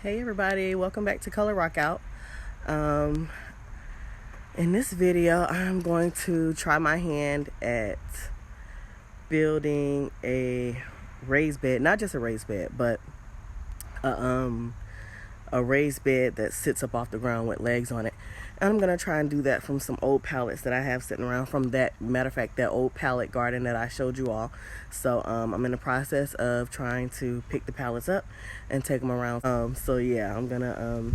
Hey everybody, welcome back to Color Rockout. In this video, I'm going to try my hand at building a raised bed, not just a raised bed, but a raised bed that sits up off the ground with legs on it. And I'm going to try and do that from some old pallets that I have sitting around from that, matter of fact, that old pallet garden that I showed you all. So I'm in the process of trying to pick the pallets up and take them around. So yeah, I'm going to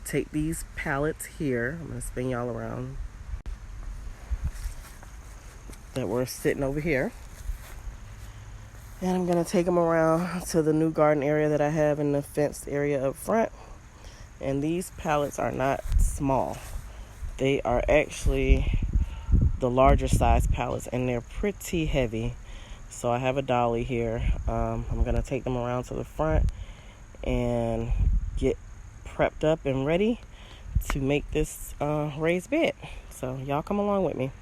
take these pallets here. I'm going to spin y'all around that were sitting over here. And I'm going to take them around to the new garden area that I have in the fenced area up front. And these pallets are not small. They are actually the larger size pallets, and they're pretty heavy. So I have a dolly here. I'm going to take them around to the front and get prepped up and ready to make this raised bed. So y'all come along with me.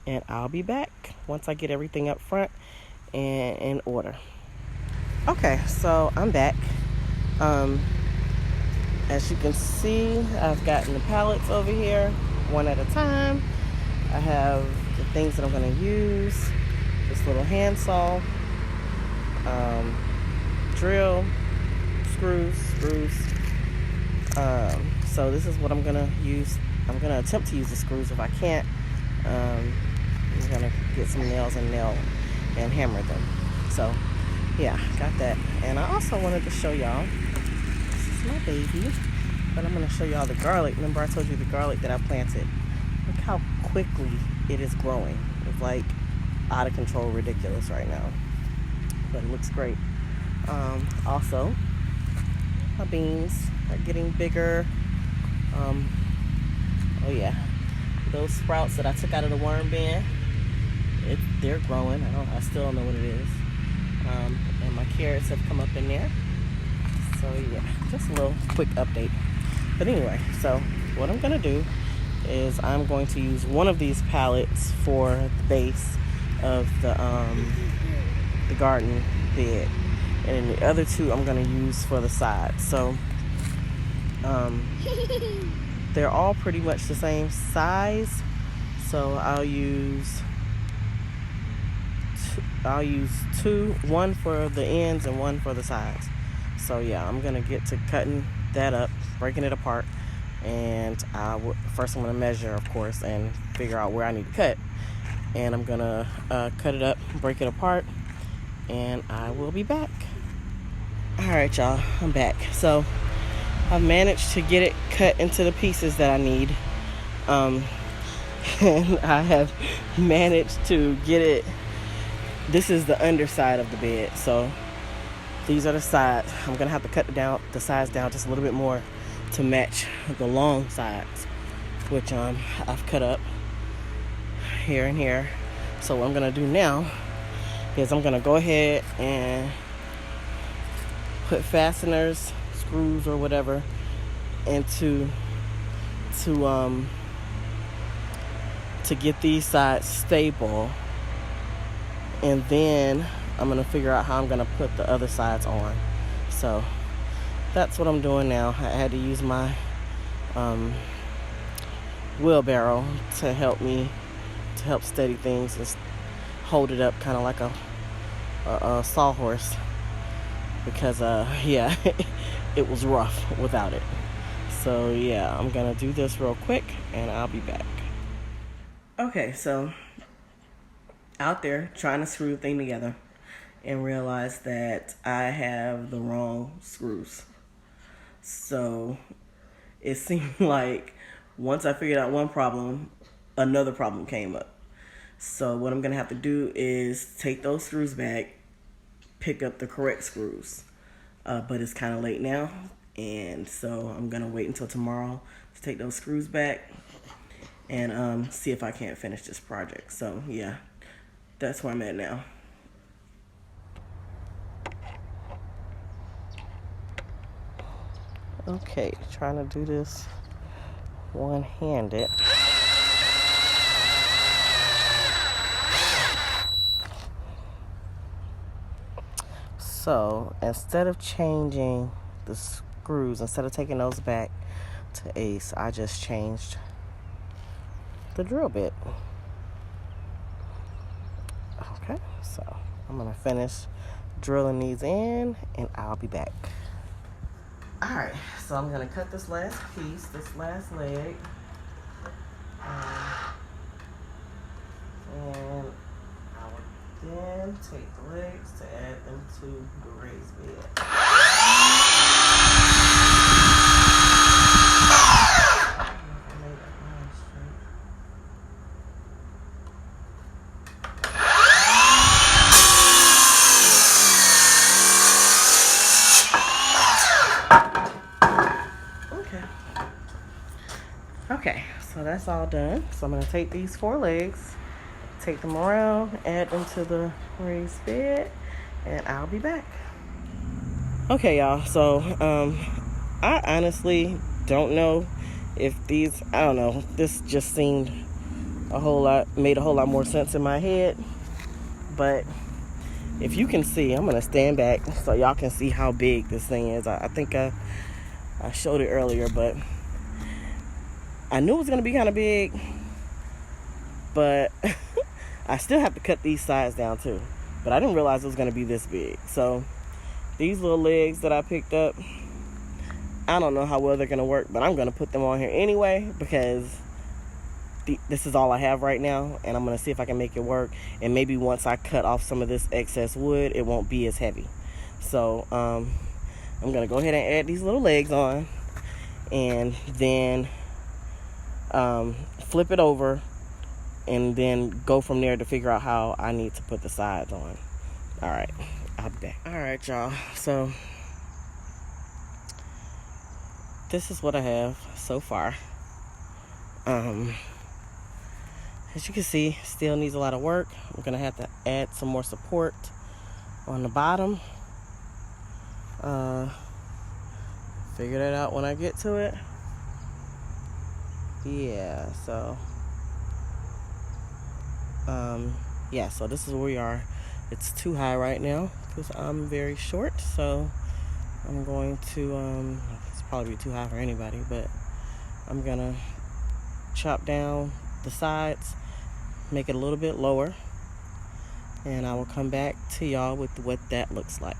And I'll be back once I get everything up front and in order. Okay, so I'm back. As you can see, I've gotten the pallets over here one at a time. I have the things that I'm going to use. This little handsaw, drill, screws. So this is what I'm going to use. I'm going to attempt to use the screws. If I can't, I'm going to get some nails and hammer them. So yeah, got that. And I also wanted to show y'all, my baby, but I'm going to show y'all the garlic. Remember I told you the garlic that I planted? Look how quickly it is growing. It's like out of control, ridiculous right now, but it looks great. Also, my beans are getting bigger. Oh yeah, those sprouts that I took out of the worm bin, they're growing. I still don't know what it is. And my carrots have come up in there. So yeah, just a little quick update. But anyway, so what I'm gonna do is I'm going to use one of these pallets for the base of the garden bed, and then the other two I'm gonna use for the side. So they're all pretty much the same size. So I'll use two, one for the ends and one for the sides. So yeah, I'm gonna get to cutting that up, breaking it apart, and first I'm gonna measure, of course, and figure out where I need to cut. And I'm gonna cut it up, break it apart, and I will be back. All right, y'all, I'm back. So I've managed to get it cut into the pieces that I need, and I have managed to get it. This is the underside of the bed, so these are the sides. I'm gonna have to cut the sides down just a little bit more to match the long sides, which I've cut up here and here. So what I'm gonna do now is I'm gonna go ahead and put fasteners, screws, or whatever into to get these sides stable, and then I'm going to figure out how I'm going to put the other sides on. So that's what I'm doing now. I had to use my wheelbarrow to help steady things and hold it up kind of like a sawhorse, because yeah, it was rough without it. So yeah, I'm going to do this real quick and I'll be back. Okay, so out there trying to screw the thing together, and realize that I have the wrong screws. So it seemed like once I figured out one problem, another problem came up. So what I'm gonna have to do is take those screws back, pick up the correct screws. But it's kind of late now, and so I'm gonna wait until tomorrow to take those screws back and see if I can't finish this project. So yeah, that's where I'm at now. Okay, trying to do this one-handed. So instead of changing the screws, instead of taking those back to Ace, I just changed the drill bit. Okay, so I'm gonna finish drilling these in and I'll be back. Alright, so I'm gonna cut this last piece, this last leg. And I will then take the legs to add them to the raised bed. Okay, so that's all done. So I'm going to take these 4 legs, take them around, add them to the raised bed, and I'll be back. Okay, y'all, so I honestly don't know if these, I don't know, this just seemed made a whole lot more sense in my head. But if you can see, I'm going to stand back so y'all can see how big this thing is. I think I showed it earlier, but I knew it was going to be kind of big, but I still have to cut these sides down too. But I didn't realize it was going to be this big. So these little legs that I picked up, I don't know how well they're going to work, but I'm going to put them on here anyway because this is all I have right now, and I'm going to see if I can make it work. And maybe once I cut off some of this excess wood, it won't be as heavy. So I'm going to go ahead and add these little legs on, and then flip it over, and then go from there to figure out how I need to put the sides on. Alright, I'll be back. Alright, y'all, so this is what I have so far. As you can see, still needs a lot of work. I'm gonna have to add some more support on the bottom. Figure that out when I get to it. Yeah, so so this is where we are. It's too high right now because I'm very short, so I'm going to it's probably too high for anybody, but I'm gonna chop down the sides, make it a little bit lower, and I will come back to y'all with what that looks like.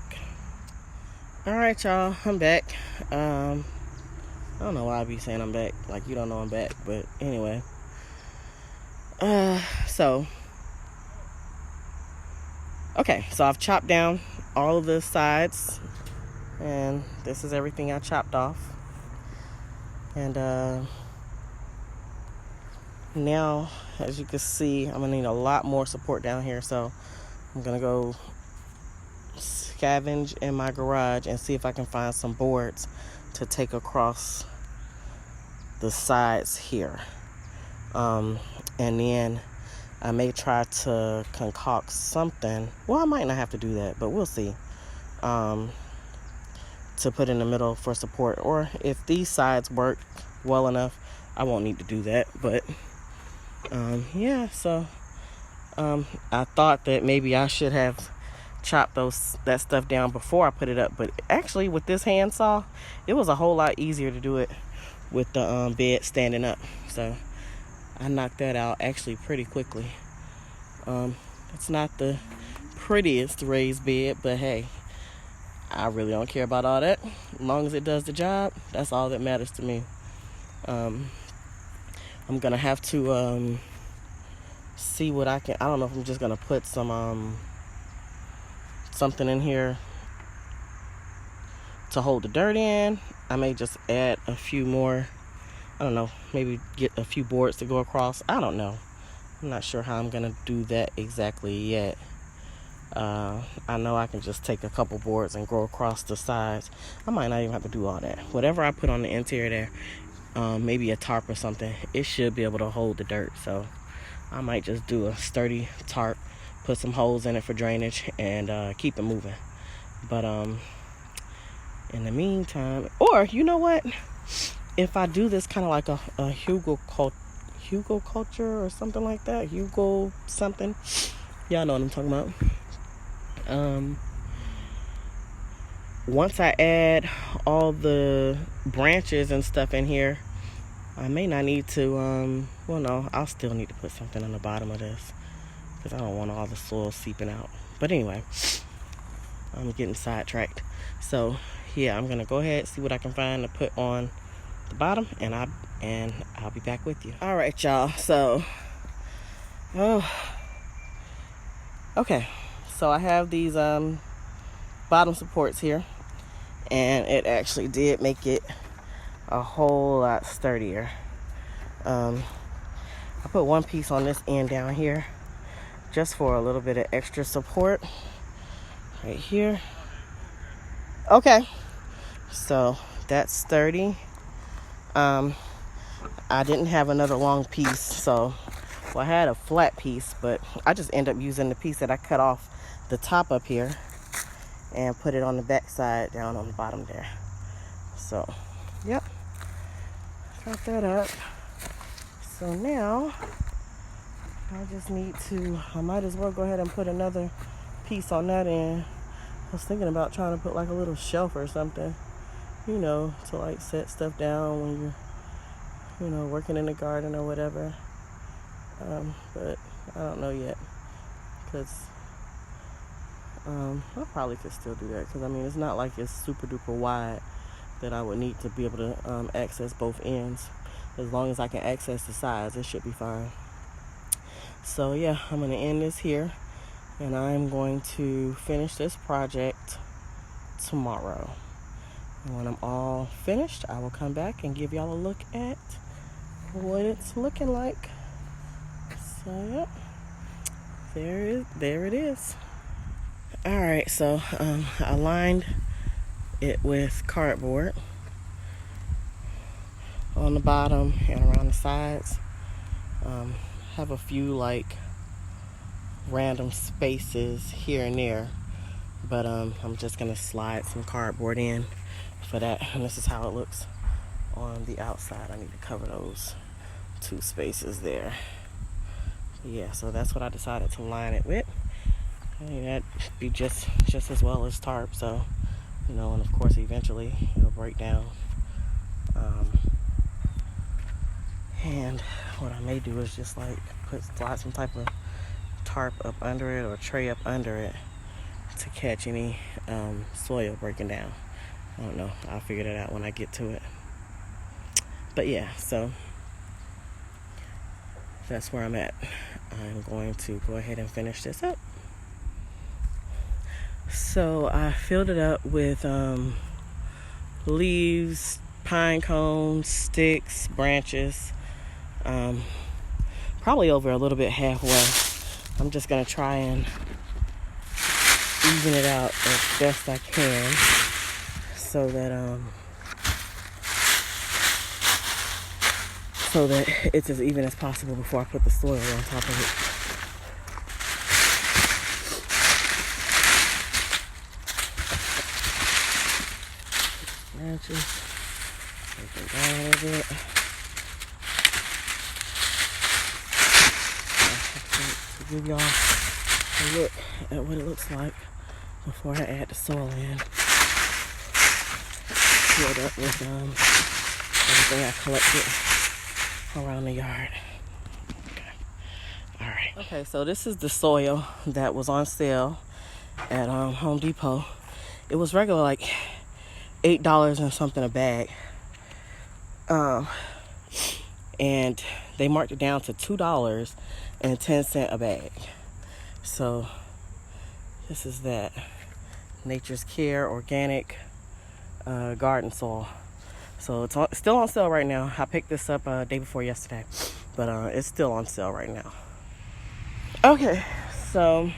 Alright, y'all, I'm back. I don't know why I be saying I'm back, like you don't know I'm back, but anyway. So I've chopped down all of the sides, and this is everything I chopped off. And now, as you can see, I'm gonna need a lot more support down here, so I'm gonna go scavenge in my garage and see if I can find some boards to take across the sides here. And then I may try to concoct something. Well, I might not have to do that, but we'll see. To put in the middle for support. Or if these sides work well enough, I won't need to do that. But so I thought that maybe I should have chopped that stuff down before I put it up. But actually, with this handsaw, it was a whole lot easier to do it with the bed standing up. So I knocked that out actually pretty quickly. It's not the prettiest raised bed, but hey, I really don't care about all that. As long as it does the job, that's all that matters to me. I'm gonna have to see what I don't know if I'm just gonna put some something in here to hold the dirt in. I may just add a few more, I don't know, maybe get a few boards to go across. I don't know. I'm not sure how I'm gonna do that exactly yet. I know I can just take a couple boards and go across the sides. I might not even have to do all that. Whatever I put on the interior there, maybe a tarp or something, it should be able to hold the dirt. So I might just do a sturdy tarp, put some holes in it for drainage, and keep it moving. But in the meantime, or you know what? If I do this kind of like a Hugo culture or something like that, Hugo something, y'all know what I'm talking about. once I add all the branches and stuff in here, I may not need to, well, no, I'll still need to put something on the bottom of this because I don't want all the soil seeping out. But anyway, I'm getting sidetracked. So yeah, I'm gonna go ahead, see what I can find to put on the bottom, and I'll be back with you. All right, y'all. So, okay. So I have these bottom supports here, and it actually did make it a whole lot sturdier. I put one piece on this end down here just for a little bit of extra support right here. Okay, so that's sturdy. I didn't have another long piece, so I had a flat piece, but I just end up using the piece that I cut off the top up here and put it on the back side down on the bottom there. So yep, got that up. So now I just need to, I might as well go ahead and put another piece on that end. I was thinking about trying to put like a little shelf or something, you know, to like set stuff down when you're, you know, working in the garden or whatever. But I don't know yet, because I probably could still do that, because I mean, it's not like it's super duper wide that I would need to be able to access both ends. As long as I can access the sides, it should be fine. So yeah, I'm going to end this here, and I'm going to finish this project tomorrow. And when I'm all finished, I will come back and give y'all a look at what it's looking like. So yep, there it is. All right, so I lined it with cardboard on the bottom and around the sides. Have a few like random spaces here and there, but I'm just gonna slide some cardboard in for that, and this is how it looks on the outside. I need to cover those 2 spaces there. Yeah, so that's what I decided to line it with. I mean, that'd be just as well as tarp, so you know, and of course eventually it'll break down. And what I may do is just like slide some type of tarp up under it or tray up under it to catch any soil breaking down. I don't know, I'll figure that out when I get to it. But yeah, so that's where I'm at. I'm going to go ahead and finish this up. So I filled it up with leaves, pine cones, sticks, branches, probably over a little bit halfway. I'm just going to try and even it out as best I can so that it's as even as possible before I put the soil on top of it. Branches, take them down a little bit. To give y'all a look at what it looks like before I add the soil in. Filled up with everything I collected around the yard. Okay. All right. Okay, so this is the soil that was on sale at Home Depot. It was regular like $8 and something a bag, and they marked it down to $2.10 a bag. So this is that Nature's Care organic garden soil. So it's still on sale right now. I picked this up day before yesterday, but it's still on sale right now. Okay, so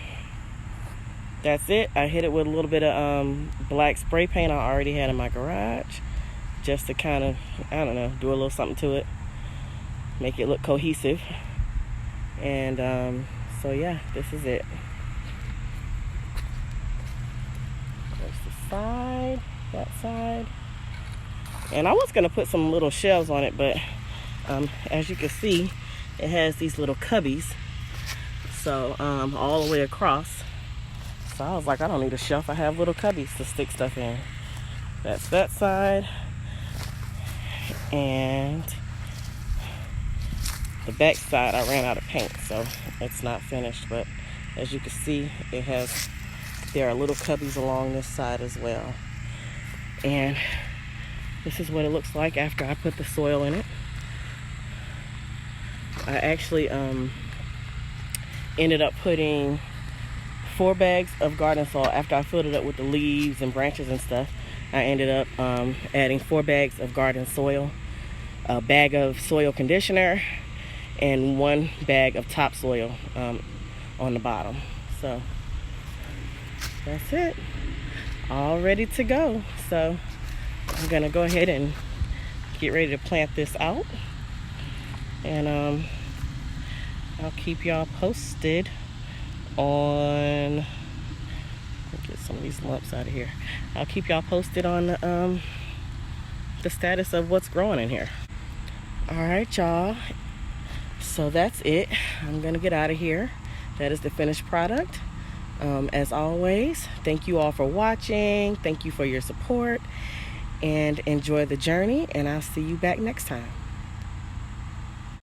that's it. I hit it with a little bit of black spray paint I already had in my garage, just to kind of, I don't know, do a little something to it, make it look cohesive. And so yeah, this is it. There's the side, that side. And I was going to put some little shelves on it, but as you can see, it has these little cubbies, so all the way across. So I was like, I don't need a shelf. I have little cubbies to stick stuff in. That's that side. And the back side, I ran out of paint, so it's not finished. But as you can see, there are little cubbies along this side as well. And this is what it looks like after I put the soil in it. I actually ended up putting 4 bags of garden soil after I filled it up with the leaves and branches and stuff. I ended up adding 4 bags of garden soil, a bag of soil conditioner, and 1 bag of topsoil on the bottom. So that's it, all ready to go. So I'm gonna go ahead and get ready to plant this out, and I'll keep y'all posted on, let me get some of these lumps out of here. I'll keep y'all posted on the status of what's growing in here. All right, y'all, so that's it. I'm gonna get out of here. That is the finished product. As always, thank you all for watching. Thank you for your support, and enjoy the journey, and I'll see you back next time.